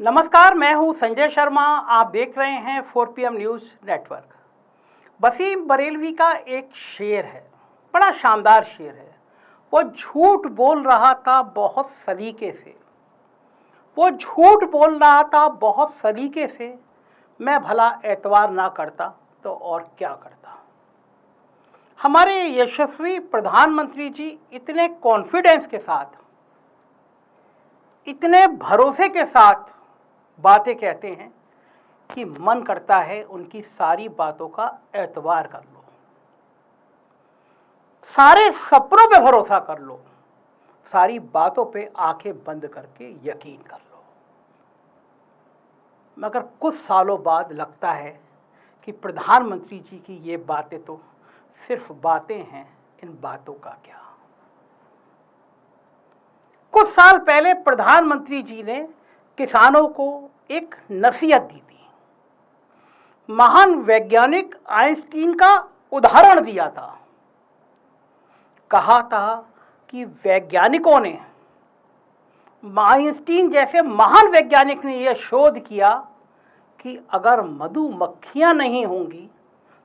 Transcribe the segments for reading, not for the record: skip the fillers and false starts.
नमस्कार, मैं हूं संजय शर्मा। आप देख रहे हैं 4PM news network. Wasim Barelvi का एक शेर है, बड़ा शानदार शेर है। वो झूठ बोल रहा था बहुत सलीके से, वो झूठ बोल रहा था बहुत सलीके से। मैं भला एतवार ना करता तो और क्या करता। हमारे यशस्वी प्रधानमंत्री जी इतने कॉन्फिडेंस के साथ, इतने भरोसे के साथ बातें कहते हैं कि मन करता है उनकी सारी बातों का एतबार कर लो, सारे सपनों पे भरोसा कर लो, सारी बातों पे आंखें बंद करके यकीन कर लो। मगर कुछ सालों बाद लगता है कि प्रधानमंत्री जी की ये बातें तो सिर्फ बातें हैं, इन बातों का क्या। कुछ साल पहले प्रधानमंत्री जी ने किसानों को एक नसीहत दी थी। महान वैज्ञानिक आइंस्टीन का उदाहरण दिया था। कहा था कि वैज्ञानिकों ने, आइंस्टीन जैसे महान वैज्ञानिक ने यह शोध किया कि अगर मधुमक्खियां नहीं होंगी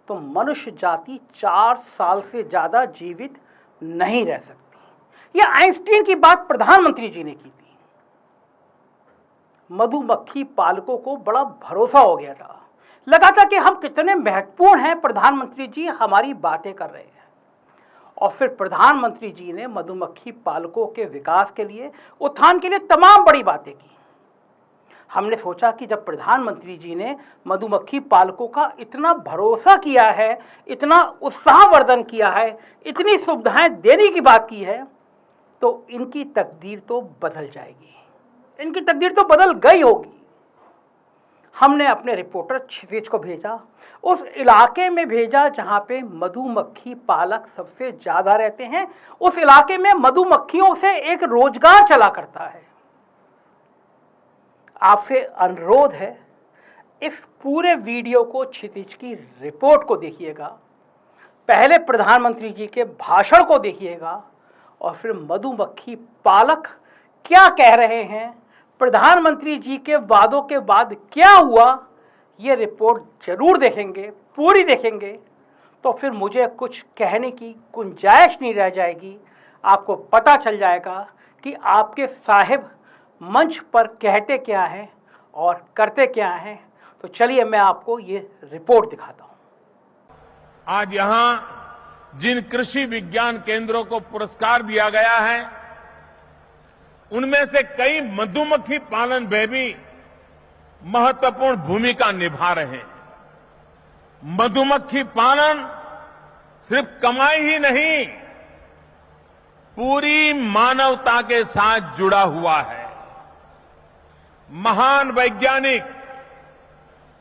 तो मनुष्य जाति 4 साल से ज़्यादा जीवित नहीं रह सकती। यह आइंस्टीन की बात प्रधानमंत्री जी ने की थी। मधुमक्खी पालकों को बड़ा भरोसा हो गया था, लगा था कि हम कितने महत्वपूर्ण हैं, प्रधानमंत्री जी हमारी बातें कर रहे हैं। और फिर प्रधानमंत्री जी ने मधुमक्खी पालकों के विकास के लिए, उत्थान के लिए तमाम बड़ी बातें की। हमने सोचा कि जब प्रधानमंत्री जी ने मधुमक्खी पालकों का इतना भरोसा किया है, इतना उत्साहवर्धन किया है, इतनी सुविधाएं देने की बात की है, तो इनकी तकदीर तो बदल जाएगी। इनकी तकदीर तो बदल गई होगी। हमने अपने रिपोर्टर क्षितिज को भेजा, उस इलाके में भेजा जहां पे मधुमक्खी पालक सबसे ज़्यादा रहते हैं। उस इलाके में मधुमक्खियों से एक रोजगार चला करता है। आपसे अनुरोध है, इस पूरे वीडियो को, क्षितिज की रिपोर्ट को देखिएगा, पहले प्रधानमंत्री जी के भाषण को देखिएगा और फिर मधुमक्खी पालक क्या कह रहे हैं, प्रधानमंत्री जी के वादों के बाद क्या हुआ, ये रिपोर्ट जरूर देखेंगे, पूरी देखेंगे, तो फिर मुझे कुछ कहने की गुंजाइश नहीं रह जाएगी। आपको पता चल जाएगा कि आपके साहिब मंच पर कहते क्या हैं और करते क्या हैं। तो चलिए मैं आपको ये रिपोर्ट दिखाता हूं। आज यहां जिन कृषि विज्ञान केंद्रों को पुरस्कार दिया गया है, उनमें से कई मधुमक्खी पालन में भी महत्वपूर्ण भूमिका निभा रहे हैं। मधुमक्खी पालन सिर्फ कमाई ही नहीं, पूरी मानवता के साथ जुड़ा हुआ है। महान वैज्ञानिक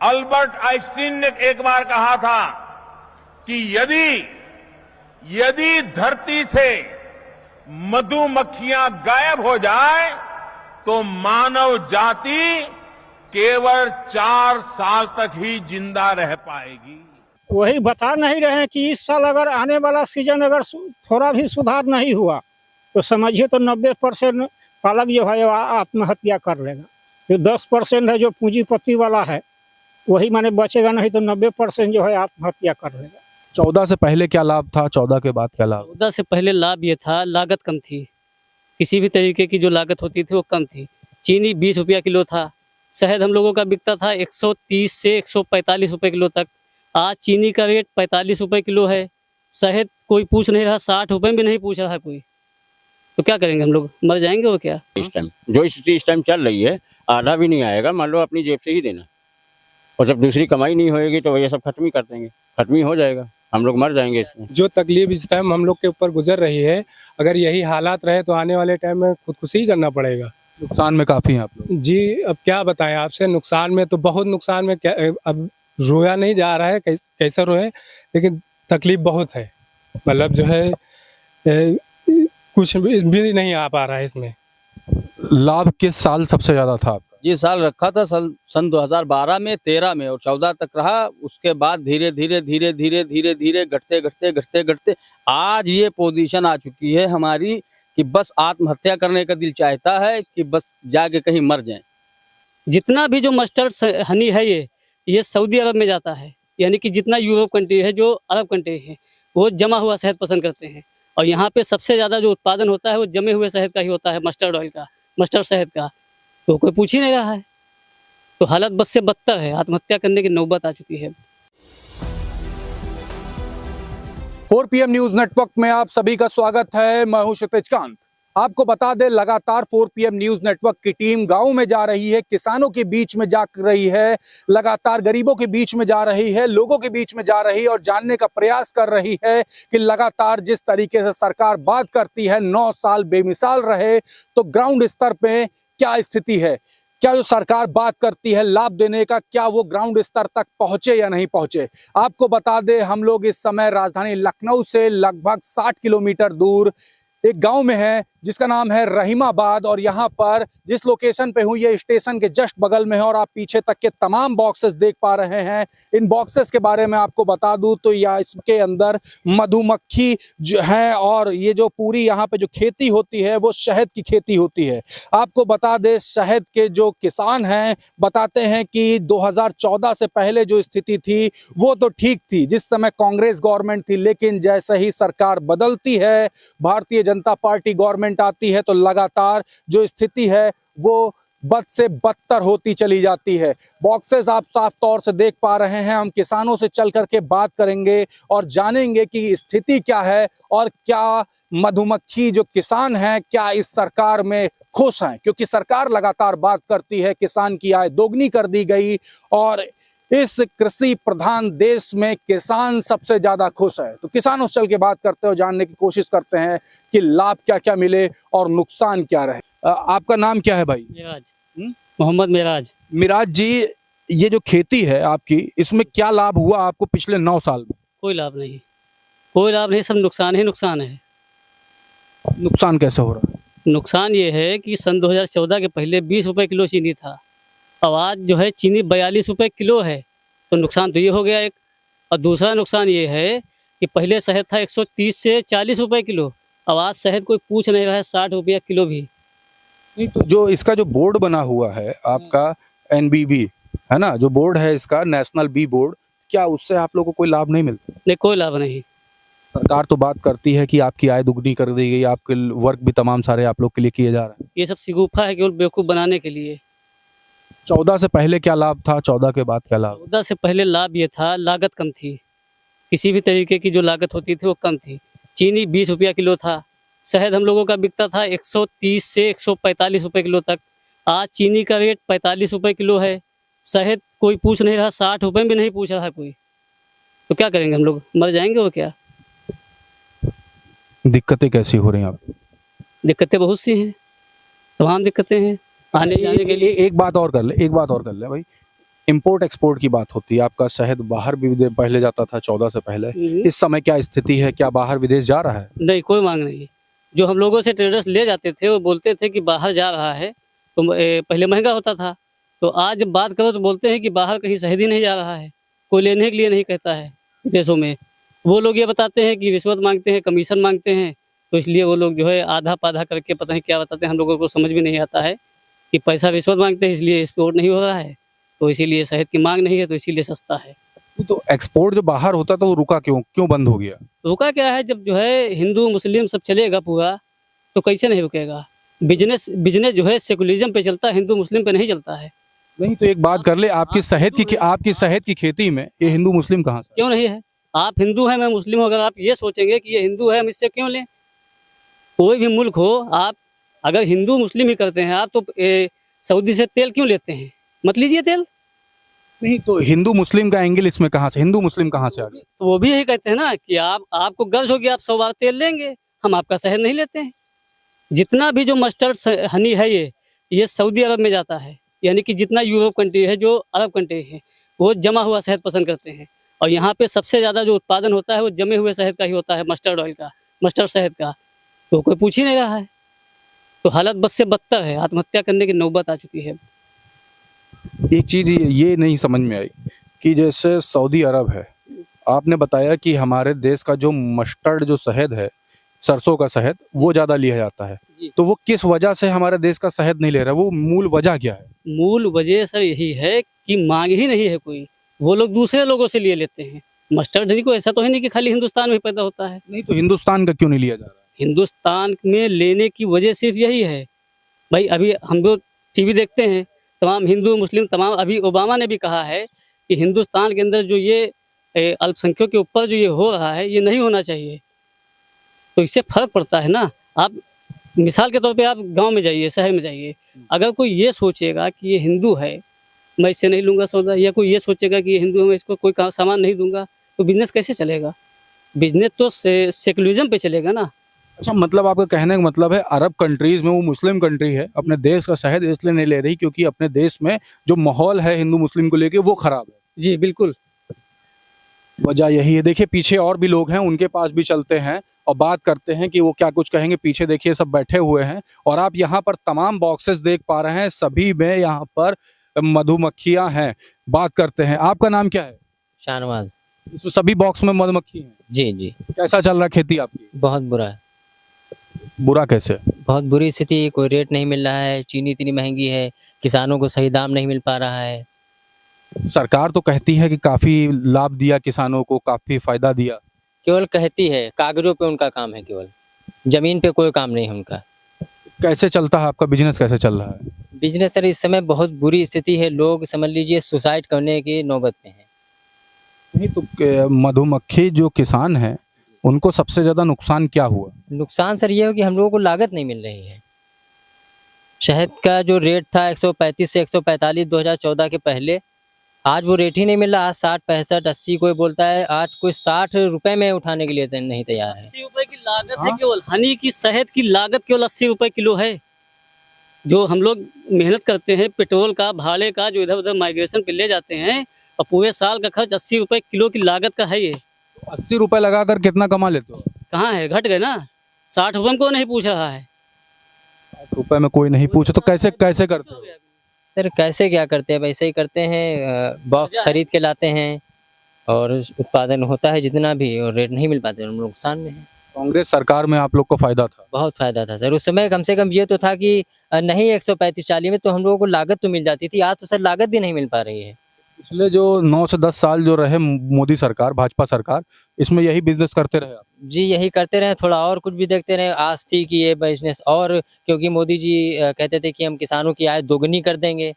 अल्बर्ट आइंस्टीन ने एक बार कहा था कि यदि धरती से मधुमक्खियां गायब हो जाए तो मानव जाति केवल 4 साल तक ही जिंदा रह पाएगी। वही बता नहीं रहे हैं कि इस साल अगर आने वाला सीजन अगर थोड़ा भी सुधार नहीं हुआ तो समझिए तो 90% पालक जो है आत्महत्या कर लेगा। जो 10% है जो पूंजीपति वाला है वही माने बचेगा, नहीं तो 90% जो है आत्महत्या कर लेगा। 14 से पहले क्या लाभ था, 14 के बाद क्या लाभ? 14 से पहले लाभ ये था, लागत कम थी। किसी भी तरीके की जो लागत होती थी वो कम थी। चीनी 20 रुपया किलो था। शहद हम लोगों का बिकता था 130 से 145 रुपए किलो तक। आज चीनी का रेट 45 रुपए किलो है। शहद कोई पूछ नहीं रहा, 60 रुपए भी नहीं पूछ रहा कोई। तो क्या करेंगे हम लोग, मर जाएंगे वो क्या। इस टाइम जो स्थिति इस टाइम चल रही है, आधा भी नहीं आएगा। मान लो अपनी जेब से ही देना, और जब दूसरी कमाई नहीं होएगी तो ये सब खत्म ही कर देंगे, खत्म ही हो जाएगा, हम लोग मर जाएंगे इसमें। जो तकलीफ इस टाइम हम लोग के ऊपर गुजर रही है, अगर यही हालात रहे तो आने वाले टाइम में खुदकुशी ही करना पड़ेगा। नुकसान में काफी हैं आप लोग जी। अब क्या बताएं आपसे, नुकसान में तो बहुत नुकसान में, क्या अब रोया नहीं जा रहा है, कैसे रोए, लेकिन तकलीफ बहुत है। मतलब जो है कुछ भी नहीं आ पा रहा है इसमें। लाभ किस साल सबसे ज्यादा था आपका? ये साल रखा था सन 2012 में, 13 में और 14 तक रहा। उसके बाद धीरे धीरे घटते आज ये पोजीशन आ चुकी है हमारी कि बस आत्महत्या करने का दिल चाहता है कि बस जाके कहीं मर जाएं। जितना भी जो मस्टर्ड हनी है ये सऊदी अरब में जाता है। यानी कि जितना यूरोप कंट्री है, जो अरब कंट्री है, वो जमा हुआ शहद पसंद करते हैं। और यहाँ पे सबसे ज़्यादा जो उत्पादन होता है वो जमे हुए शहद का ही होता है, मस्टर्ड ऑयल का, मस्टर्ड शहद का। तो कोई पूछ ही नहीं रहा है। तो हालत बद से बदतर है, आत्महत्या करने की नौबत आ चुकी है। 4 PM न्यूज नेटवर्क में आप सभी का स्वागत है। मैं हूं क्षितिज कांत। आपको बता दें, लगातार 4 PM न्यूज नेटवर्क की टीम गांव में जा रही है, किसानों के बीच में जा रही है, लगातार गरीबों के बीच में जा रही है, लोगों के बीच में जा रही है और जानने का प्रयास कर रही है कि लगातार जिस तरीके से सरकार बात करती है 9 साल बेमिसाल रहे, तो ग्राउंड स्तर पे क्या स्थिति है। क्या जो सरकार बात करती है लाभ देने का, क्या वो ग्राउंड स्तर तक पहुंचे या नहीं पहुंचे। आपको बता दें, हम लोग इस समय राजधानी लखनऊ से लगभग 60 किलोमीटर दूर एक गांव में है जिसका नाम है रहीमाबाद। और यहाँ पर जिस लोकेशन पे हूँ, ये स्टेशन के जस्ट बगल में है और आप पीछे तक के तमाम बॉक्सेस देख पा रहे हैं। इन बॉक्सेस के बारे में आपको बता दूं तो या इसके अंदर मधुमक्खी जो है और ये जो पूरी यहाँ पे जो खेती होती है वो शहद की खेती होती है। आपको बता दें, शहद के जो किसान हैं बताते हैं कि 2014 से पहले जो स्थिति थी वो तो ठीक थी, जिस समय कांग्रेस गवर्नमेंट थी, लेकिन जैसे ही सरकार बदलती है, भारतीय जनता पार्टी गवर्नमेंट आती है, तो लगातार जो स्थिति है वो बद से बदतर होती चली जाती है। बॉक्सेस आप साफ तौर से देख पा रहे हैं। हम किसानों से चल करके बात करेंगे और जानेंगे कि स्थिति क्या है और क्या मधुमक्खी जो किसान हैं क्या इस सरकार में खुश हैं, क्योंकि सरकार लगातार बात करती है किसान की आय दोगुनी कर दी गई और इस कृषि प्रधान देश में किसान सबसे ज्यादा खुश है। तो किसानों से चल के बात करते हो, जानने की कोशिश करते हैं कि लाभ क्या क्या मिले और नुकसान क्या रहे। आपका नाम क्या है भाई? मेराज, मोहम्मद मेराज। मिराज जी, ये जो खेती है आपकी, इसमें क्या लाभ हुआ आपको पिछले 9 साल में? कोई लाभ नहीं, कोई लाभ नहीं, सब नुकसान ही नुकसान है। नुकसान कैसे हो रहा है? नुकसान ये है कि सन 2014 के पहले 20 रुपए किलो चीनी था, अब आज जो है चीनी 42 रुपए किलो है। तो नुकसान तो ये हो गया एक। और दूसरा नुकसान ये है कि पहले शहद था 130 से 40 रुपए किलो, अब आज शहद कोई पूछ नहीं रहा है 60 रुपया किलो भी। नहीं तो जो इसका जो बोर्ड बना हुआ है आपका NBB है ना, जो बोर्ड है इसका नेशनल बी बोर्ड, क्या उससे आप लोगों को कोई लाभ नहीं मिलता? नहीं, कोई लाभ नहीं। सरकार तो बात करती है कि आपकी आय दुगनी कर दी गई, आपके वर्क भी तमाम सारे आप लोग के लिए किए जा रहे हैं। ये सब शिगुफा है केवल बेवकूफ़ बनाने के लिए। 14 से पहले क्या लाभ था, 14 के बाद क्या लाभ? 14 से पहले लाभ ये था, लागत कम थी, किसी भी तरीके की जो लागत होती थी वो कम थी। चीनी 20 रुपया किलो था, शहद हम लोगों का बिकता था 130 से 145 रुपए किलो तक। आज चीनी का रेट 45 रुपए किलो है, शहद कोई पूछ नहीं रहा, 60 रुपए भी नहीं पूछ रहा कोई। तो क्या करेंगे हम लोग, मर जाएंगे वो क्या? दिक्कतें कैसी हो रही हैं आपको? दिक्कतें बहुत सी हैं, तमाम दिक्कतें हैं आने जाने के लिए। एक बात और कर ले भाई, इंपोर्ट एक्सपोर्ट की बात होती है, आपका शहद बाहर भी पहले जाता था 14 से पहले, इस समय क्या स्थिति है, क्या बाहर विदेश जा रहा है? नहीं, कोई मांग नहीं। जो हम लोगों से ट्रेडर्स ले जाते थे वो बोलते थे कि बाहर जा रहा है, तो पहले महंगा होता था, तो आज जब बात करो तो बोलते हैं कि बाहर कहीं शहद ही नहीं जा रहा है, कोई लेने के लिए नहीं कहता है विदेशों में। वो लोग ये बताते हैं कि रिश्वत मांगते हैं, कमीशन मांगते हैं, तो इसलिए वो लोग जो है आधा पाधा करके पता नहीं क्या बताते हैं, हम लोगों को समझ भी नहीं आता है कि पैसा रिश्वत मांगते हैं इसलिए एक्सपोर्ट नहीं हो रहा है, तो इसीलिए शहद की मांग नहीं है, तो इसीलिए सस्ता है। तो एक्सपोर्ट जो बाहर होता था वो रुका क्यों बंद हो गया? रुका क्या है, जब जो है हिंदू मुस्लिम सब चलेगा पूरा, तो कैसे नहीं रुकेगा? बिजनेस जो है सेकुलरिज्म पे चलता है, हिंदू मुस्लिम पे नहीं चलता है। नहीं तो एक बात कर ले, आपकी शहद की खेती में ये हिंदू मुस्लिम कहाँ से? क्यों नहीं है? आप हिंदू हैं, मैं मुस्लिम हूँ, अगर आप ये सोचेंगे कि ये हिंदू है हम इससे क्यों लें? कोई भी मुल्क हो, आप अगर हिंदू मुस्लिम ही करते हैं आप, तो सऊदी से तेल क्यों लेते हैं? मत लीजिए तेल। नहीं तो हिंदू मुस्लिम का एंगल इसमें कहाँ से, हिंदू मुस्लिम कहाँ से आ गया? तो वो भी यही कहते हैं ना कि आपको गर्ज होगी, आप 100 बार तेल लेंगे, हम आपका शहद नहीं लेते हैं। जितना भी जो मस्टर्ड हनी है ये सऊदी अरब में जाता है। यानी कि जितना यूरोप कंट्री है, जो अरब कंट्री है, वो जमा हुआ शहद पसंद करते हैं। और यहाँ पे सबसे ज़्यादा जो उत्पादन होता है वो जमे हुए शहद का ही होता है, मस्टर्ड ऑयल का, मस्टर्ड शहद का। तो कोई पूछ ही नहीं रहा है। तो हालत बद से बदतर है, आत्महत्या करने की नौबत आ चुकी है। एक चीज ये नहीं समझ में आई कि जैसे सऊदी अरब है, आपने बताया कि हमारे देश का जो मस्टर्ड जो शहद है, सरसों का शहद, वो ज्यादा लिया जाता है, जी। तो वो किस वजह से हमारे देश का शहद नहीं ले रहा, वो मूल वजह क्या है? मूल वजह सर यही है कि मांग ही नहीं है कोई, वो लोग दूसरे लोगों से लिए लेते हैं। मस्टर्ड नहीं, को ऐसा तो है नहीं कि खाली हिंदुस्तान में पैदा होता है। नहीं तो हिंदुस्तान का क्यों नहीं लिया जा रहा? हिंदुस्तान में लेने की वजह सिर्फ यही है भाई। अभी हम लोग टीवी देखते हैं, तमाम हिंदू मुस्लिम तमाम, अभी ओबामा ने भी कहा है कि हिंदुस्तान के अंदर जो ये अल्पसंख्यकों के ऊपर जो ये हो रहा है ये नहीं होना चाहिए। तो इससे फर्क पड़ता है ना। आप मिसाल के तौर पे आप गांव में जाइए, शहर में जाइए, अगर कोई ये सोचेगा कि ये हिंदू है मैं इससे नहीं लूँगा सौदा, या कोई ये सोचेगा कि ये हिंदू है मैं इसको कोई सामान नहीं दूंगा, तो बिजनेस कैसे चलेगा? बिजनेस तो सेकुलरिज्म पे चलेगा ना। अच्छा, मतलब आपका कहने का मतलब है अरब कंट्रीज में वो मुस्लिम कंट्री है, अपने देश का शहद इसलिए नहीं ले रही क्योंकि अपने देश में जो माहौल है हिंदू मुस्लिम को लेके वो खराब है। जी बिल्कुल। वजह यही है। देखिए पीछे और भी लोग हैं, उनके पास भी चलते हैं और बात करते हैं कि वो क्या कुछ कहेंगे। पीछे देखिए सब बैठे हुए हैं और आप यहाँ पर तमाम बॉक्सेस देख पा रहे हैं, सभी में यहाँ पर मधुमक्खियां हैं। बात करते हैं, आपका नाम क्या है? शाहनवाज। इसमें सभी बॉक्स में मधुमक्खी हैं। जी जी। कैसा चल रहा है खेती आपकी? बहुत बुरा है, बुरा कैसे? बहुत बुरी स्थिति। कोई रेट नहीं मिल रहा है, चीनी इतनी महंगी है, किसानों को सही दाम नहीं मिल पा रहा है। सरकार तो कहती है कि काफी लाभ दिया किसानों को, काफी फायदा दिया। केवल कहती है, कागजों पे उनका काम है, केवल जमीन पे कोई काम नहीं है उनका। कैसे चलता है आपका बिजनेस, कैसे चल रहा है? बिजनेस सर इस समय बहुत बुरी स्थिति है, लोग समझ लीजिए सुसाइड करने की नौबत पे हैं। नहीं तो मधुमक्खी जो किसान हैं उनको सबसे ज्यादा नुकसान क्या हुआ? नुकसान सर ये हो कि हम लोगों को लागत नहीं मिल रही है। शहद का जो रेट था 135 से 145 2014 के पहले, आज वो रेट ही नहीं मिल रहा। आज 60 65 80 कोई बोलता है, आज कोई 60 रुपए में उठाने के लिए नहीं तैयार है। 80 रुपए की लागत है केवल, हनी की शहद की लागत केवल 80 रुपए किलो है। जो हम लोग मेहनत करते हैं, पेट्रोल का भाड़े का जो इधर उधर माइग्रेशन पे ले जाते हैं, और पूरे साल का खर्च 80 रुपए किलो की लागत का है। ये 80 रुपए लगाकर कितना कमा लेते हो? कहाँ है, घट गए ना। 60 रुपए में कोई नहीं पूछ रहा है। 60 रुपए में कोई नहीं पूछे तो कैसे कैसे करते हो? सर कैसे क्या करते हैं, वैसे ही करते हैं, बॉक्स खरीद के लाते हैं और उत्पादन होता है जितना भी, और रेट नहीं मिल पाते, हम लोग नुकसान में हैं। कांग्रेस सरकार में आप लोग को फायदा था? बहुत फायदा था सर उस समय। कम से कम ये तो था कि नहीं 135-40 में तो हम लोगों को लागत तो मिल जाती थी। आज तो सर लागत भी नहीं मिल पा रही है। पिछले जो 9 से 10 साल जो रहे मोदी सरकार, भाजपा सरकार, इसमें यही बिजनेस करते रहे आप? जी यही करते रहे, थोड़ा और कुछ भी देखते रहे। आस थी कि ये बिजनेस, और क्योंकि मोदी जी कहते थे कि हम किसानों की आय दोगुनी कर देंगे,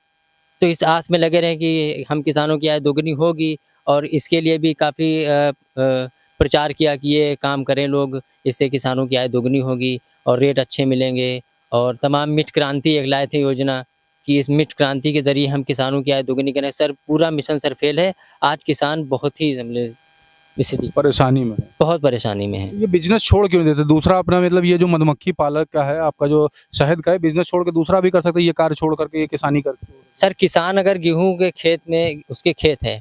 तो इस आस में लगे रहे कि हम किसानों की आय दोगुनी होगी। और इसके लिए भी काफ़ी प्रचार किया कि ये काम करें लोग, इससे किसानों की आय दोगुनी होगी और रेट अच्छे मिलेंगे। और तमाम मिट क्रांति एक लाए थे योजना कि इस मिट क्रांति के ज़रिए हम किसानों की आय दोगुनी करें। सर पूरा मिशन सर फेल है। आज किसान बहुत ही स्थिति परेशानी में है, बहुत परेशानी में है। ये बिजनेस छोड़ क्यों नहीं देते? दूसरा अपना मतलब ये जो मधुमक्खी पालक का है, आपका जो शहद का है, बिजनेस छोड़ के दूसरा भी कर सकते हैं, ये कार्य छोड़ करके ये किसानी करके। सर किसान अगर गेहूं के खेत में, उसके खेत है,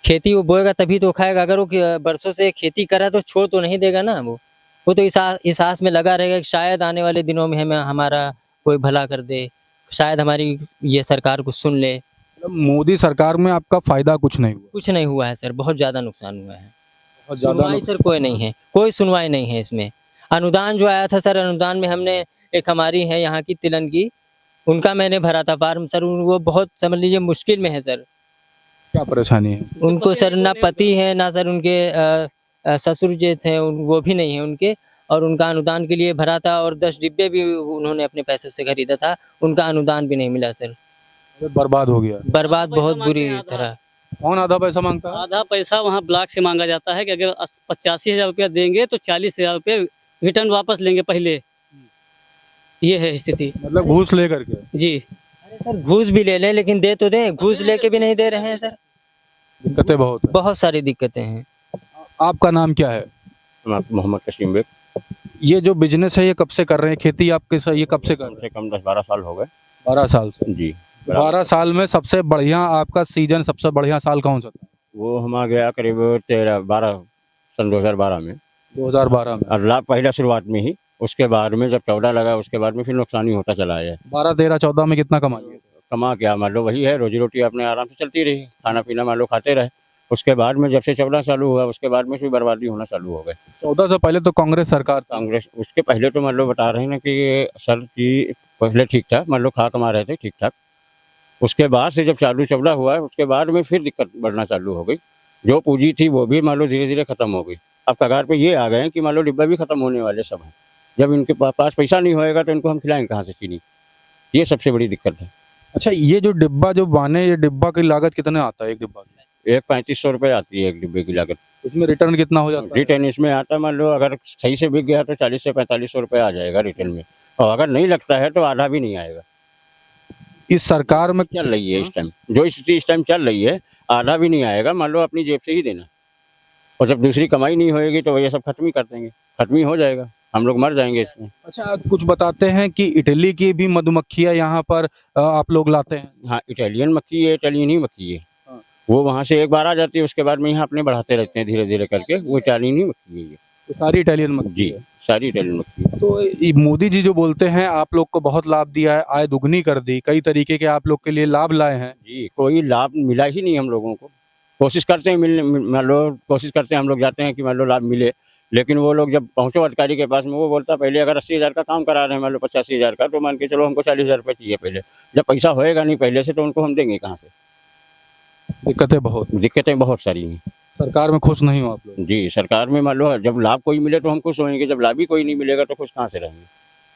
खेती वो बोएगा तभी तो खाएगा। अगर वो बरसों से खेती कर रहा है तो छोड़ तो नहीं देगा ना। वो तो इस आस में लगा रहेगा कि शायद आने वाले दिनों में हमें हमारा कोई भला कर दे, शायद हमारी ये सरकार को सुन ले। मोदी सरकार में आपका फायदा कुछ नहीं हुआ? कुछ नहीं हुआ है सर, बहुत ज़्यादा नुकसान हुआ है। बहुत ज्यादा सुनवाई सर कोई नहीं है, कोई सुनवाई नहीं है इसमें। अनुदान जो आया था सर, अनुदान में हमने एक हमारी है यहाँ की तिलन की, उनका मैंने भरा था फार्म सर। वो बहुत समझ लीजिए मुश्किल में है सर। क्या परेशानी है उनको सर? ना पति है ना सर उनके ससुर जो थे वो भी नहीं है उनके, और उनका अनुदान के लिए भरा था और 10 डिब्बे भी उन्होंने अपने पैसों से खरीदा था, उनका अनुदान भी नहीं मिला सर। बर्बाद हो गया? बर्बाद बहुत बुरी तरह। कौन आधा पैसा मांगता है? आधा पैसा वहाँ ब्लॉक से मांगा जाता है कि अगर 85,000 रुपया देंगे तो 40,000 रुपये रिटर्न वापस लेंगे पहले। ये है स्थिति। मतलब घूस ले करके? जी। अरे सर घूस भी ले लें लेकिन दे तो दें, घूस लेके भी नहीं दे रहे हैं सर। दिक्कतें बहुत है। बहुत सारी दिक्कतें हैं। आपका नाम क्या है? मोहम्मद कशीम बेग। ये जो बिजनेस है ये कब से कर रहे हैं खेती आपके साथ, ये कब से कर रहे कम से कम 10-12 साल हो गए। 12 साल से? जी 12 साल में सबसे बढ़िया आपका सीजन, सबसे बढ़िया साल कौन सा था? वो हम आ गया करीब 13-12 सन 2012 में। 2012 में? और लाभ पहला शुरुआत में ही, उसके बाद में जब 14 लगा उसके बाद में फिर नुकसान ही होता चला है। 12, 13, 14 में कितना कमा लिया? कमा क्या, मान लो वही है, रोजी रोटी अपने आराम से चलती रही, खाना पीना मान लो खाते रहे। उसके बाद में जब से चौदह चालू हुआ उसके बाद में भी बर्बादी होना चालू हो गई। 14 से पहले तो कांग्रेस सरकार था। कांग्रेस उसके पहले तो मान लो बता रहे हैं ना कि सर कि पहले ठीक था, मान लो खा कमा रहे थे ठीक ठाक। उसके बाद से जब चालू चौदह हुआ उसके बाद में फिर दिक्कत बढ़ना चालू हो गई। जो पूंजी थी वो भी मान लो धीरे धीरे खत्म हो गई। अब कगार पे ये आ गए हैं कि मान लो डिब्बा भी खत्म होने वाले सब हैं। जब इनके पास पैसा नहीं होएगा तो इनको हम खिलाएंगे कहाँ से चीनी। ये सबसे बड़ी दिक्कत है। अच्छा, ये जो डिब्बा जो बाने, ये डिब्बा की लागत कितने आता है एक डिब्बा की? एक 3500 रुपये आती है एक डिब्बे की लागत। उसमें रिटर्न कितना हो जाता है? रिटर्न इसमें आता है मान लो अगर सही से बिक गया तो 40 से 4500 रुपये आ जाएगा रिटर्न में, और अगर नहीं लगता है तो आधा भी नहीं आएगा। इस सरकार में चल रही है इस टाइम जो स्थिति इस टाइम चल रही है, आधा भी नहीं आएगा। मान लो अपनी जेब से ही देना, और जब दूसरी कमाई नहीं होएगी तो ये सब खत्म ही कर देंगे, खत्म ही हो जाएगा, हम लोग मर जाएंगे इसमें। अच्छा, कुछ बताते हैं कि इटली की भी मधुमक्खियां यहाँ पर आप लोग लाते हैं? हाँ, इटालियन मक्खी है, इटालियन ही मक्खी है। वो वहाँ से एक बार आ जाती है, उसके बाद में यहाँ अपने बढ़ाते रहते हैं धीरे धीरे करके। वो इटालियन ही मक्खी है ये। तो सारी इटालियन मक्खी जी, है। सारी इटालियन मक्खी है। तो ये मोदी जी जो बोलते हैं आप लोग को बहुत लाभ दिया है, आय दुगनी कर दी, कई तरीके के आप लोग के लिए लाभ लाए हैं। जी, कोई लाभ मिला ही नहीं हम लोगों को। कोशिश करते हैं मिलने, मान लो कोशिश करते हैं हम लोग, जाते हैं कि मान लो लाभ मिले, लेकिन वो लोग जब पहुँचो अधिकारी के पास में वो बोलता पहले अगर 80,000 का काम करा रहे हैं मान लो 85,000 का, तो मान के चलो हमको 40,000 रुपये चाहिए पहले। जब पैसा होएगा नहीं पहले से तो उनको हम देंगे कहाँ से? दिक्कतें बहुत सारी हैं। सरकार में खुश नहीं हो आप लोग? जी, सरकार में मान लो जब लाभ कोई मिले तो हम खुश होंगे, जब लाभ ही कोई नहीं मिलेगा तो खुश कहाँ से रहेंगे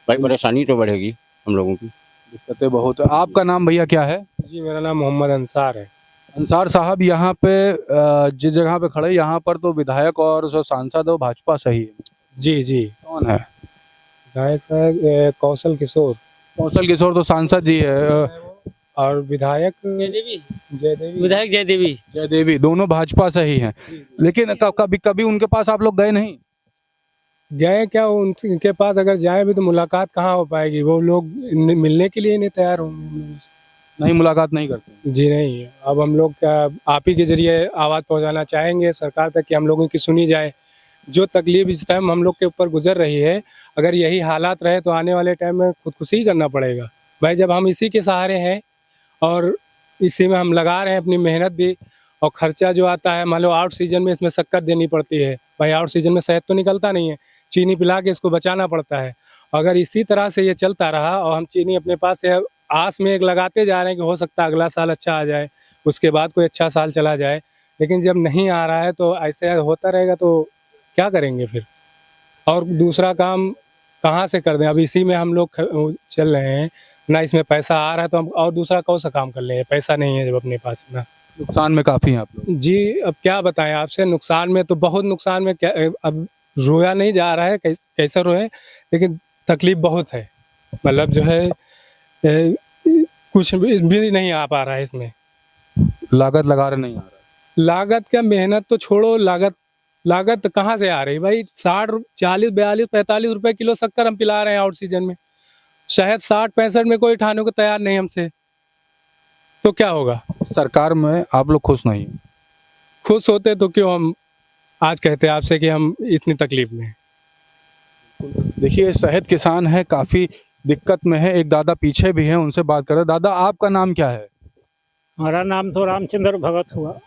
भाई? परेशानी तो बढ़ेगी हम लोगों की। दिक्कतें बहुत है। आपका नाम भैया क्या है? जी मेरा नाम मोहम्मद अंसार है। अंसार साहब, यहाँ पे जिस जगह पे खड़े यहाँ पर तो विधायक और जो सांसद है वो भाजपा सही है। जी जी, कौन है विधायक साहब? कौशल किशोर। कौशल किशोर तो सांसद जी है, और विधायक जयदेवी, जयदेवी। विधायक जयदेवी। जयदेवी, दोनों भाजपा से ही हैं। लेकिन कभी कभी उनके पास आप लोग गए नहीं? गए क्या? उनके पास अगर जाए भी तो मुलाकात कहाँ हो पाएगी? वो लोग मिलने के लिए नहीं तैयार होंगे हम लोगों से। नहीं, मुलाकात नहीं करते? जी नहीं। अब हम लोग क्या आप ही के जरिए आवाज़ पहुंचाना चाहेंगे सरकार तक कि हम लोगों की सुनी जाए। जो तकलीफ इस टाइम हम लोग के ऊपर गुजर रही है, अगर यही हालात रहे तो आने वाले टाइम में खुदकुशी ही करना पड़ेगा भाई। जब हम इसी के सहारे हैं और इसी में हम लगा रहे हैं अपनी मेहनत भी, और खर्चा जो आता है मान लो आउट सीजन में इसमें शक्कर देनी पड़ती है भाई। आउट सीजन में शहद तो निकलता नहीं है, चीनी पिला के इसको बचाना पड़ता है। अगर इसी तरह से ये चलता रहा और हम चीनी अपने पास से आस में एक लगाते जा रहे हैं कि हो सकता है अगला साल अच्छा आ जाए, उसके बाद कोई अच्छा साल चला जाए, लेकिन जब नहीं आ रहा है तो ऐसे होता रहेगा तो क्या करेंगे फिर? और दूसरा काम कहाँ से कर दें? अब इसी में हम लोग चल रहे हैं ना, इसमें पैसा आ रहा है तो हम और दूसरा कौन सा काम कर लेंगे? पैसा नहीं है जब अपने पास ना। नुकसान में काफी हैं आप लोग। जी, अब क्या बताएं आपसे, नुकसान में तो बहुत नुकसान में। क्या अब रोया नहीं जा रहा है, कैसे रोए, लेकिन तकलीफ बहुत है। मतलब जो है कुछ भी नहीं आ पा रहा है इसमें। लागत लगा रहे नहीं आ रहा? लागत क्या, मेहनत तो छोड़ो, लागत कहाँ से आ रही भाई? 60, 40, 42, 45 रुपए किलो शक्कर हम पिला रहे हैं आउट सीजन में। शायद 60-65 में कोई उठाने को तैयार नहीं हमसे, तो क्या होगा? सरकार में आप लोग खुश नहीं? खुश होते तो क्यों हम आज कहते आपसे कि हम इतनी तकलीफ में हैं। देखिए, शहद किसान है, काफी दिक्कत में है। एक दादा पीछे भी हैं, उनसे बात करें। दादा, आपका नाम क्या है? हमारा नाम तो रामचंद्र भगत हुआ।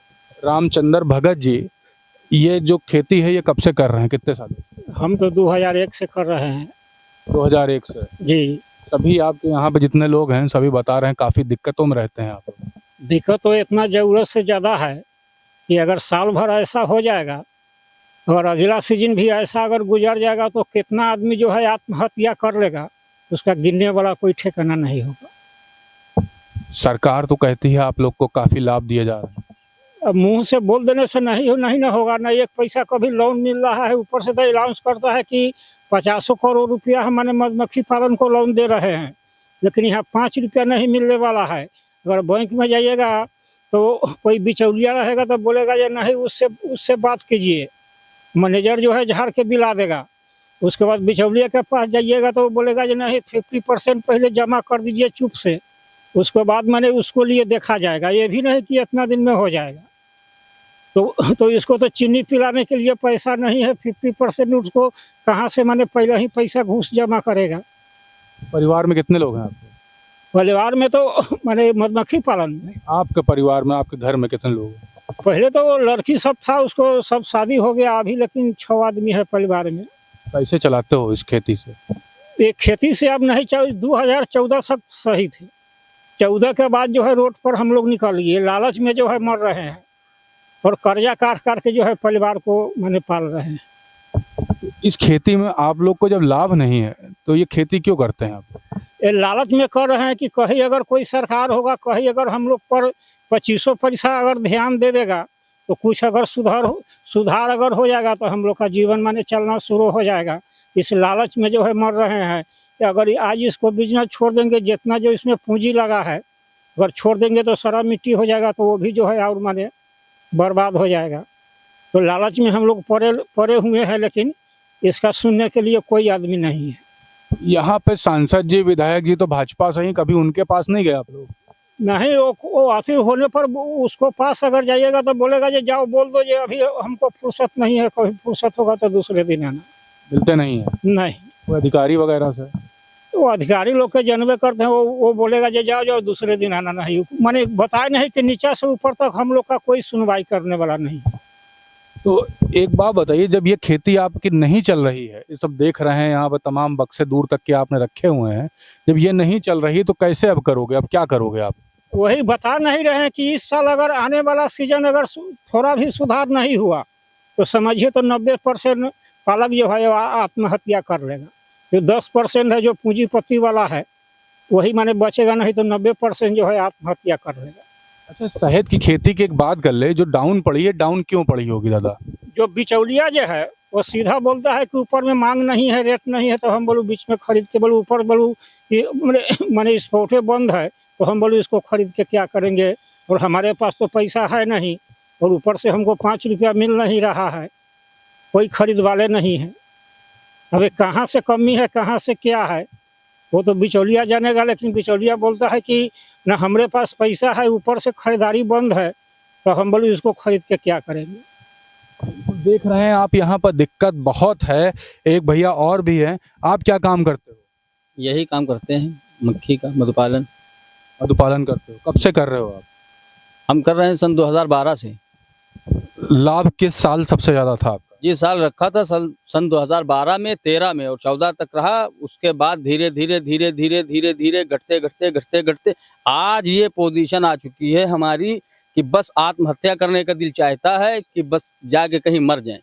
रामचंद्र भगत जी, ये जो खेती है ये कब से कर रहे हैं, कितने साल? हम तो 2001 से कर रहे हैं। 2001 से? जी। सभी आपके यहाँ पे जितने लोग हैं सभी बता रहे हैं काफी दिक्कतों में रहते हैं आप। दिक्कत तो इतना ज़रूरत से ज़्यादा है कि अगर साल भर ऐसा हो जाएगा और अगला सीजन भी ऐसा अगर गुजर जाएगा तो कितना आदमी जो है आत्महत्या कर लेगा, उसका गिनने वाला कोई ठिकाना नहीं होगा। सरकार तो कहती है आप लोग को काफी लाभ दिए जा रहे हैं। अब मुंह से बोल देने से नहीं ना होगा ना। एक पैसा कभी लोन मिल रहा है, ऊपर से तो अनाउंस करता है कि 50 करोड़ रुपया हमारे मधुमक्खी पालन को लोन दे रहे हैं, लेकिन यहाँ 5 रुपया नहीं मिलने वाला है। अगर बैंक में जाइएगा तो कोई बिचौलिया रहेगा तो बोलेगा ये नहीं, उससे बात कीजिए। मैनेजर जो है झाड़ के बिला देगा। उसके बाद बिचौलिया के पास जाइएगा तो वो बोलेगा ये नहीं, 50% पहले जमा कर दीजिए चुप से, उसके बाद मैंने उसको लिए देखा जाएगा। ये भी नहीं कि इतना दिन में हो जाएगा। तो इसको तो चीनी पिलाने के लिए पैसा नहीं है, 50% उसको कहाँ से मैंने पहले ही पैसा घूस जमा करेगा। परिवार में कितने लोग हैं आपके? परिवार में तो मैंने मधुमक्खी पालन में। आपके परिवार में, आपके घर में कितने लोग हैं? पहले तो वो लड़की सब था, उसको सब शादी हो गया अभी, लेकिन 6 आदमी है परिवार में। कैसे चलाते हो इस खेती से? ये खेती से अब नहीं 2014 तक सही थे। 14 के बाद जो है रोड पर हम लोग निकल गए, लालच में जो है मर रहे हैं और कर्जा काट के जो है परिवार को मैंने पाल रहे हैं। इस खेती में आप लोग को जब लाभ नहीं है तो ये खेती क्यों करते हैं आप? ये लालच में कर रहे हैं कि कहीं अगर कोई सरकार होगा, कहीं अगर हम लोग पर 2500 पैसा अगर ध्यान दे देगा तो कुछ अगर सुधार अगर हो जाएगा तो हम लोग का जीवन माने चलना शुरू हो जाएगा। इस लालच में जो है मर रहे हैं कि अगर आज इसको बिजनेस छोड़ देंगे, जितना जो इसमें पूंजी लगा है अगर छोड़ देंगे तो सारा मिट्टी हो जाएगा, तो वो भी जो है और माने बर्बाद हो जाएगा। तो लालच में हम लोग पड़े हुए हैं, लेकिन इसका सुनने के लिए कोई आदमी नहीं है। यहाँ पे सांसद जी, विधायक जी तो भाजपा से ही, कभी उनके पास नहीं गए आप लोग? नहीं, वो अति होने पर उसको पास अगर जाइएगा तो बोलेगा जे जाओ बोल दो जे अभी हमको फुर्सत नहीं है, कभी फुर्सत होगा तो दूसरे दिन आना। मिलते नहीं है? नहीं, वो अधिकारी वगैरह से? वो अधिकारी लोग के जनबे करते हैं, वो बोलेगा जे जाओ दूसरे दिन आना। नहीं, माने बताए नहीं कि नीचे से ऊपर तक हम लोग का कोई सुनवाई करने वाला नहीं है। तो एक बात बताइए, जब ये खेती आपकी नहीं चल रही है, ये सब देख रहे हैं यहाँ पर, तमाम बक्से दूर तक के आपने रखे हुए हैं, जब ये नहीं चल रही तो कैसे अब करोगे? अब क्या करोगे आप? वही बता नहीं रहे हैं कि इस साल अगर आने वाला सीजन अगर थोड़ा भी सुधार नहीं हुआ तो समझिए तो 90% पालक जो है आत्महत्या कर लेगा। जो 10% है जो पूंजीपति वाला है वही माने बचेगा, नहीं तो 90% जो है आत्महत्या कर लेगा। अच्छा, शहद की खेती की एक बात कर ले, जो डाउन पड़ी है, डाउन क्यों पड़ी होगी दादा? जो बिचौलिया जो है वो सीधा बोलता है कि ऊपर में मांग नहीं है, रेट नहीं है, तो हम बोलूँ बीच में खरीद के बोलूँ, ऊपर बोलूँ मैंने स्पॉटे बंद है तो हम बोलूँ इसको खरीद के क्या करेंगे, और हमारे पास तो पैसा है नहीं, और ऊपर से हमको 5 रुपया मिल नहीं रहा है, कोई खरीद वाले नहीं है। अबे कहाँ से कमी है, कहाँ से क्या है, वो तो बिचौलिया जानेगा। लेकिन बिचौलिया बोलता है कि ना हमारे पास पैसा है, ऊपर से खरीदारी बंद है, तो हम बोलूँ इसको खरीद के क्या करेंगे। देख रहे हैं आप, यहाँ पर दिक्कत बहुत है। एक भैया और भी हैं, आप क्या काम करते हो? यही काम करते हैं, मक्खी का मधुपालन। मधुपालन करते हो? कब से कर रहे हो आप? हम कर रहे हैं सन 2012 से। लाभ किस साल सबसे ज्यादा था आपका? ये साल रखा था सन 2012 में, 13 में और 14 तक रहा। उसके बाद धीरे धीरे घटते आज ये पोजीशन आ चुकी है हमारी कि बस आत्महत्या करने का दिल चाहता है कि बस जाके कहीं मर जाएं।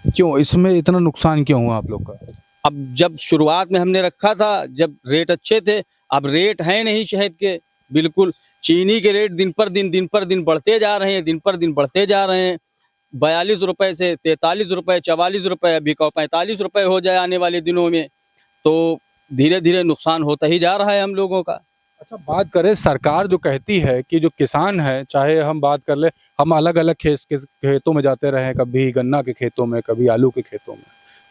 क्यों, इसमें इतना नुकसान क्यों हुआ आप लोग का? अब जब शुरुआत में हमने रखा था, जब रेट अच्छे थे, अब रेट है नहीं शहद के बिल्कुल। चीनी के रेट दिन पर दिन बढ़ते जा रहे हैं, दिन पर दिन बढ़ते जा रहे हैं। 42 रुपए से 43 रुपए, 44 रुपए, अभी 45 रुपए हो जाए आने वाले दिनों में। तो धीरे धीरे नुकसान होता ही जा रहा है हम लोगों का। अच्छा, बात करें, सरकार जो कहती है कि जो किसान है, चाहे हम बात कर ले, हम अलग अलग खेतों में जाते रहे, कभी गन्ना के खेतों में, कभी आलू के खेतों में,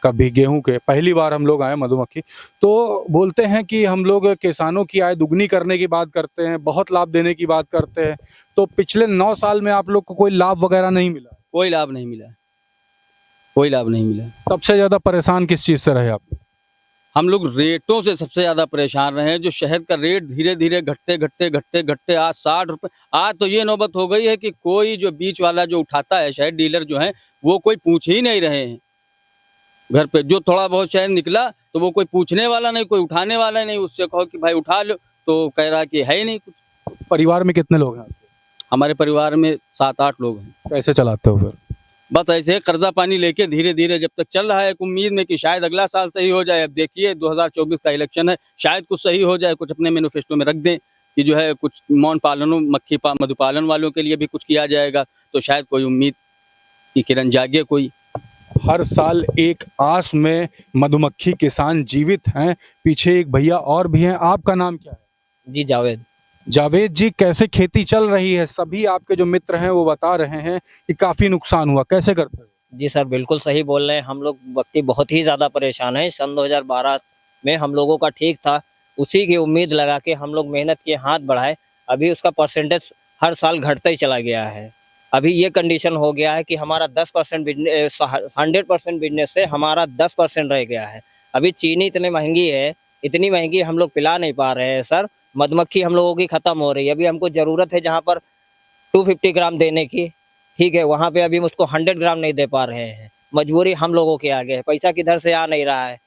कभी गेहूं के, पहली बार हम लोग आए मधुमक्खी, तो बोलते हैं कि हम लोग किसानों की आय दुगनी करने की बात करते हैं, बहुत लाभ देने की बात करते हैं। तो पिछले 9 साल में आप लोग को कोई लाभ वगैरह नहीं मिला? कोई लाभ नहीं मिला, कोई लाभ नहीं मिला। सबसे ज्यादा परेशान किस चीज से रहे आप? हम लोग रेटों से सबसे ज्यादा परेशान रहे हैं। जो शहद का रेट धीरे धीरे घटते आज 60 रुपए, आज तो ये नौबत हो गई है कि कोई जो बीच वाला जो उठाता है, शहद डीलर जो है, वो कोई पूछ ही नहीं रहे हैं। घर पे जो थोड़ा बहुत शहद निकला तो वो कोई पूछने वाला नहीं, कोई उठाने वाला नहीं। उससे कहो कि भाई उठा लो तो कह रहा कि है ही नहीं कुछ। परिवार में कितने लोग हैं आपके? हमारे परिवार में 7-8 लोग हैं। कैसे चलाते हो फिर? बस ऐसे कर्जा पानी लेके धीरे धीरे जब तक चल रहा है, एक उम्मीद में कि शायद अगला साल सही हो जाए। अब देखिए 2024 का इलेक्शन है, शायद कुछ सही हो जाए, कुछ अपने मैनिफेस्टो में रख दें कि जो है कुछ मौन पालनों, मधुपालन वालों के लिए भी कुछ किया जाएगा, तो शायद कोई उम्मीद की किरण जागे। कोई हर साल एक आस में मधुमक्खी किसान जीवित हैं। पीछे एक भैया और भी हैं, आपका नाम क्या है? जी जावेद। जावेद जी, कैसे खेती चल रही है? सभी आपके जो मित्र हैं वो बता रहे हैं कि काफी नुकसान हुआ, कैसे करते हो? जी सर, बिल्कुल सही बोल रहे हैं। हम लोग वक्ती बहुत ही ज़्यादा परेशान हैं। सन 2012 में हम लोगों का ठीक था, उसी की उम्मीद लगा के हम लोग मेहनत के हाथ बढ़ाए। अभी उसका परसेंटेज हर साल घटता ही चला गया है। अभी ये कंडीशन हो गया है कि हमारा 10% बिजनेस, 100% बिजनेस से हमारा 10% रह गया है। अभी चीनी इतनी महंगी है, इतनी महंगी हम लोग पिला नहीं पा रहे हैं सर। मधुमक्खी हम लोगों की ख़त्म हो रही है। अभी हमको ज़रूरत है जहाँ पर 250 ग्राम देने की, ठीक है, वहाँ पे अभी मुझको 100 ग्राम नहीं दे पा रहे हैं। मजबूरी हम लोगों के आगे है, पैसा किधर से आ नहीं रहा है।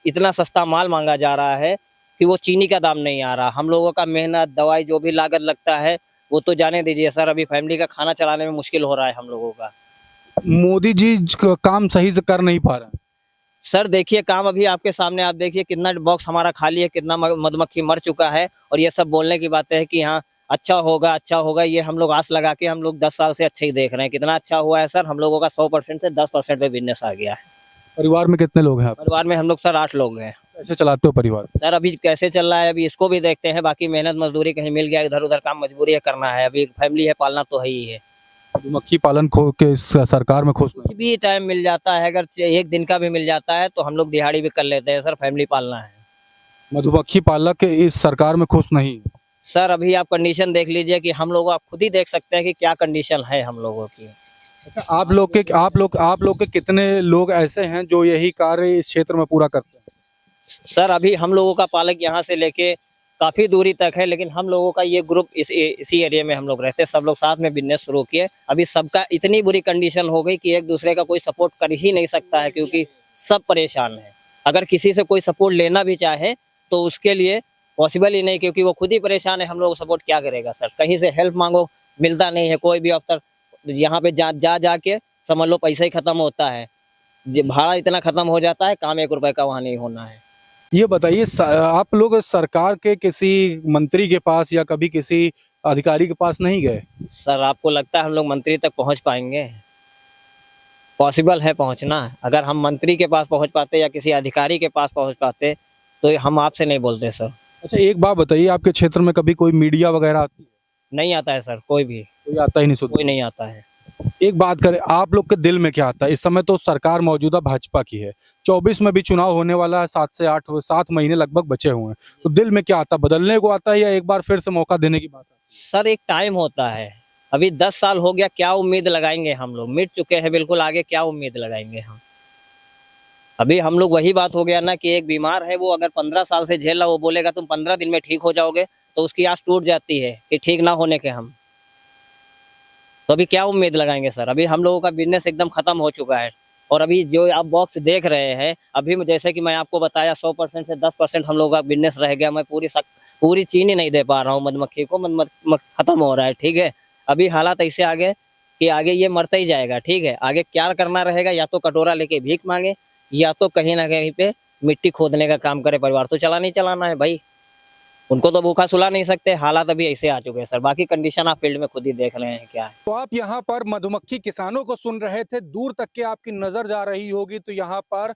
इतना सस्ता माल मांगा जा रहा है कि वो चीनी का दाम नहीं आ रहा। हम लोगों का मेहनत, दवाई, जो भी लागत लगता है वो तो जाने दीजिए सर, अभी फैमिली का खाना चलाने में मुश्किल हो रहा है हम लोगों का। मोदी जी काम सही से कर नहीं पा रहे हैं। सर देखिए, काम अभी आपके सामने, आप देखिए कितना बॉक्स हमारा खाली है, कितना मधुमक्खी मर चुका है। और ये सब बोलने की बातें हैं कि हाँ अच्छा होगा, ये हम लोग आस लगा के हम लोग 10 साल से अच्छा ही देख रहे हैं। कितना अच्छा हुआ है सर, हम लोगों का 100% से 10% पे बिजनेस आ गया है। परिवार में कितने लोग हैं आप? परिवार में हम लोग सर 8 लोग हैं। कैसे चलाते हो परिवार? सर अभी कैसे चल रहा है अभी इसको भी देखते हैं, बाकी मेहनत मजदूरी कहीं मिल गया, इधर उधर काम मजबूरी है करना है। अभी फैमिली है, पालना तो है ही है। मधुमक्खी पालन खो के सरकार में खुश नहीं। कुछ भी टाइम मिल जाता है, अगर एक दिन का भी मिल जाता है तो हम लोग दिहाड़ी भी कर लेते हैं सर, फैमिली पालना है। मधुमक्खी पालक इस सरकार में खुश नहीं। सर अभी आप कंडीशन देख लीजिए कि हम लोग, आप खुद ही देख सकते हैं कि क्या कंडीशन है हम लोगों की। आप लोग के कितने लोग ऐसे हैं जो यही कार्य इस क्षेत्र में पूरा करते हैं? सर अभी हम लोगों का पालक यहाँ से लेके काफी दूरी तक है, लेकिन हम लोगों का ये ग्रुप इसी एरिया में हम लोग रहते हैं। सब लोग साथ में बिजनेस शुरू किए। अभी सबका इतनी बुरी कंडीशन हो गई कि एक दूसरे का कोई सपोर्ट कर ही नहीं सकता है, क्योंकि सब परेशान है। अगर किसी से कोई सपोर्ट लेना भी चाहे तो उसके लिए पॉसिबल ही नहीं, क्योंकि वो खुद ही परेशान है। हम लोग सपोर्ट क्या करेगा सर? कहीं से हेल्प मांगो, मिलता नहीं है कोई भी अफसर। यहाँ पे जा के समझ लो पैसा ही खत्म होता है, भाड़ा इतना खत्म हो जाता है, काम 1 रुपए का वहाँ नहीं होना है। ये बताइए, आप लोग सरकार के किसी मंत्री के पास या कभी किसी अधिकारी के पास नहीं गए? सर आपको लगता है हम लोग मंत्री तक पहुंच पाएंगे? पॉसिबल है पहुंचना। अगर हम मंत्री के पास पहुंच पाते या किसी अधिकारी के पास पहुंच पाते तो हम आपसे नहीं बोलते सर। अच्छा, एक बात बताइए, आपके क्षेत्र में कभी कोई मीडिया वगैरह आती है? नहीं आता है सर, कोई भी, कोई आता ही नहीं सुनता? कोई नहीं आता है। एक बात करें, आप लोग के दिल में क्या आता है? इस समय तो सरकार मौजूदा भाजपा की है, 24 में भी चुनाव होने वाला है, 7 महीने लगभग बचे हुए हैं, तो दिल में क्या आता है? बदलने को आता है या एक बार फिर से मौका देने की बात है? सर एक टाइम होता है, अभी 10 साल हो गया, क्या उम्मीद लगाएंगे हम लोग? मिट चुके हैं बिल्कुल, आगे क्या उम्मीद लगाएंगे हम? अभी हम लोग, वही बात हो गया ना कि एक बीमार है, वो अगर 15 साल से झेल रहा, वो बोलेगा तुम 15 दिन में ठीक हो जाओगे, तो उसकी आस टूट जाती है कि ठीक ना होने के हम। तो अभी क्या उम्मीद लगाएंगे सर? अभी हम लोगों का बिजनेस एकदम खत्म हो चुका है। और अभी जो आप बॉक्स देख रहे हैं, अभी जैसे कि मैं आपको बताया 100% से 10% हम लोगों का बिजनेस रह गया। मैं पूरी चीनी नहीं दे पा रहा हूँ मधुमक्खी को, खत्म हो रहा है, ठीक है। अभी हालात ऐसे आगे कि आगे ये मरता ही जाएगा, ठीक है। आगे क्या करना रहेगा? या तो कटोरा लेके भीख मांगे, या तो कहीं ना कहीं पे मिट्टी खोदने का काम करे। परिवार तो चलाना है भाई, उनको तो भूखा सुला नहीं सकते। हालात अभी ऐसे आ चुके हैं सर, बाकी कंडीशन आप फील्ड में खुद ही देख रहे हैं क्या है। तो आप यहाँ पर मधुमक्खी किसानों को सुन रहे थे, दूर तक के आपकी नजर जा रही होगी तो यहाँ पर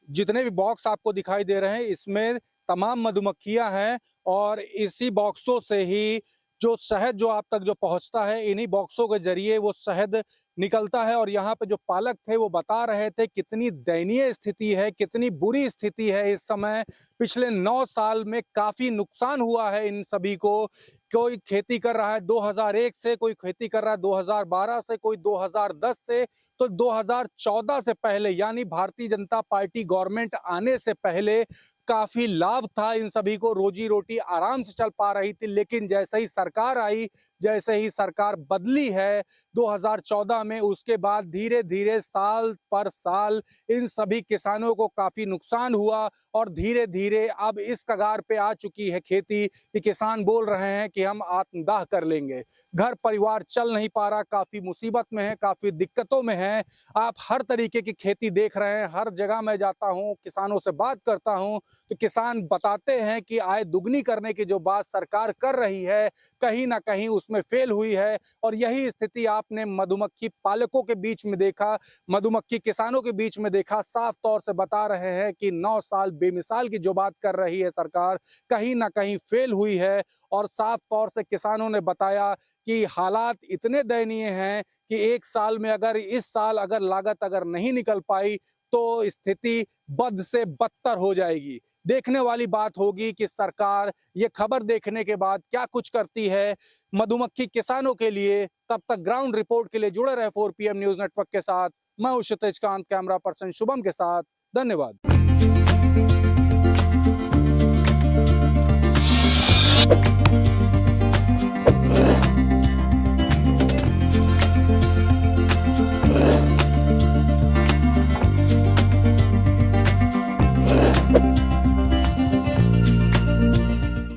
जितने भी बॉक्स आपको दिखाई दे रहे हैं, इसमें तमाम मधुमक्खियां हैं और इसी बॉक्सों से ही जो शहद जो आप तक जो पहुंचता है, इन्हीं बॉक्सों के जरिए वो शहद निकलता है। और यहाँ पे जो पालक थे वो बता रहे थे कितनी दयनीय स्थिति है, कितनी बुरी स्थिति है इस समय। पिछले 9 साल में काफी नुकसान हुआ है इन सभी को। कोई खेती कर रहा है 2001 से, कोई खेती कर रहा है 2012 से, कोई 2010 से, तो 2014 से पहले यानी भारतीय जनता पार्टी गवर्नमेंट आने से पहले काफी लाभ था इन सभी को, रोजी रोटी आराम से चल पा रही थी। लेकिन जैसे ही सरकार आई, जैसे ही सरकार बदली है 2014 में, उसके बाद धीरे धीरे साल पर साल इन सभी किसानों को काफी नुकसान हुआ। और धीरे धीरे अब इस कगार पे आ चुकी है खेती कि किसान बोल रहे हैं कि हम आत्मदाह कर लेंगे। घर परिवार चल नहीं पा रहा, काफी मुसीबत में है, काफी दिक्कतों में है। आप हर तरीके की खेती देख रहे हैं, हर जगह मैं जाता हूं, किसानों से बात करता हूं तो किसान बताते हैं कि आय दुगनी करने की जो बात सरकार कर रही है, कहीं ना कहीं उसमें फेल हुई है। और यही स्थिति आपने मधुमक्खी पालकों के बीच में देखा, मधुमक्खी किसानों के बीच में देखा। साफ तौर से बता रहे हैं कि 9 साल बेमिसाल की जो बात कर रही है सरकार, कहीं ना कहीं फेल हुई है। और साफ तौर से किसानों ने बताया कि हालात इतने दयनीय हैं कि एक साल में इस साल अगर लागत नहीं निकल पाई तो स्थिति बद से बदतर हो जाएगी। देखने वाली बात होगी कि सरकार ये खबर देखने के बाद क्या कुछ करती है मधुमक्खी किसानों के लिए। तब तक ग्राउंड रिपोर्ट के लिए जुड़े रहे 4PM न्यूज नेटवर्क के साथ। मैं हूं क्षितिज कांत, कैमरा पर्सन शुभम के साथ। धन्यवाद।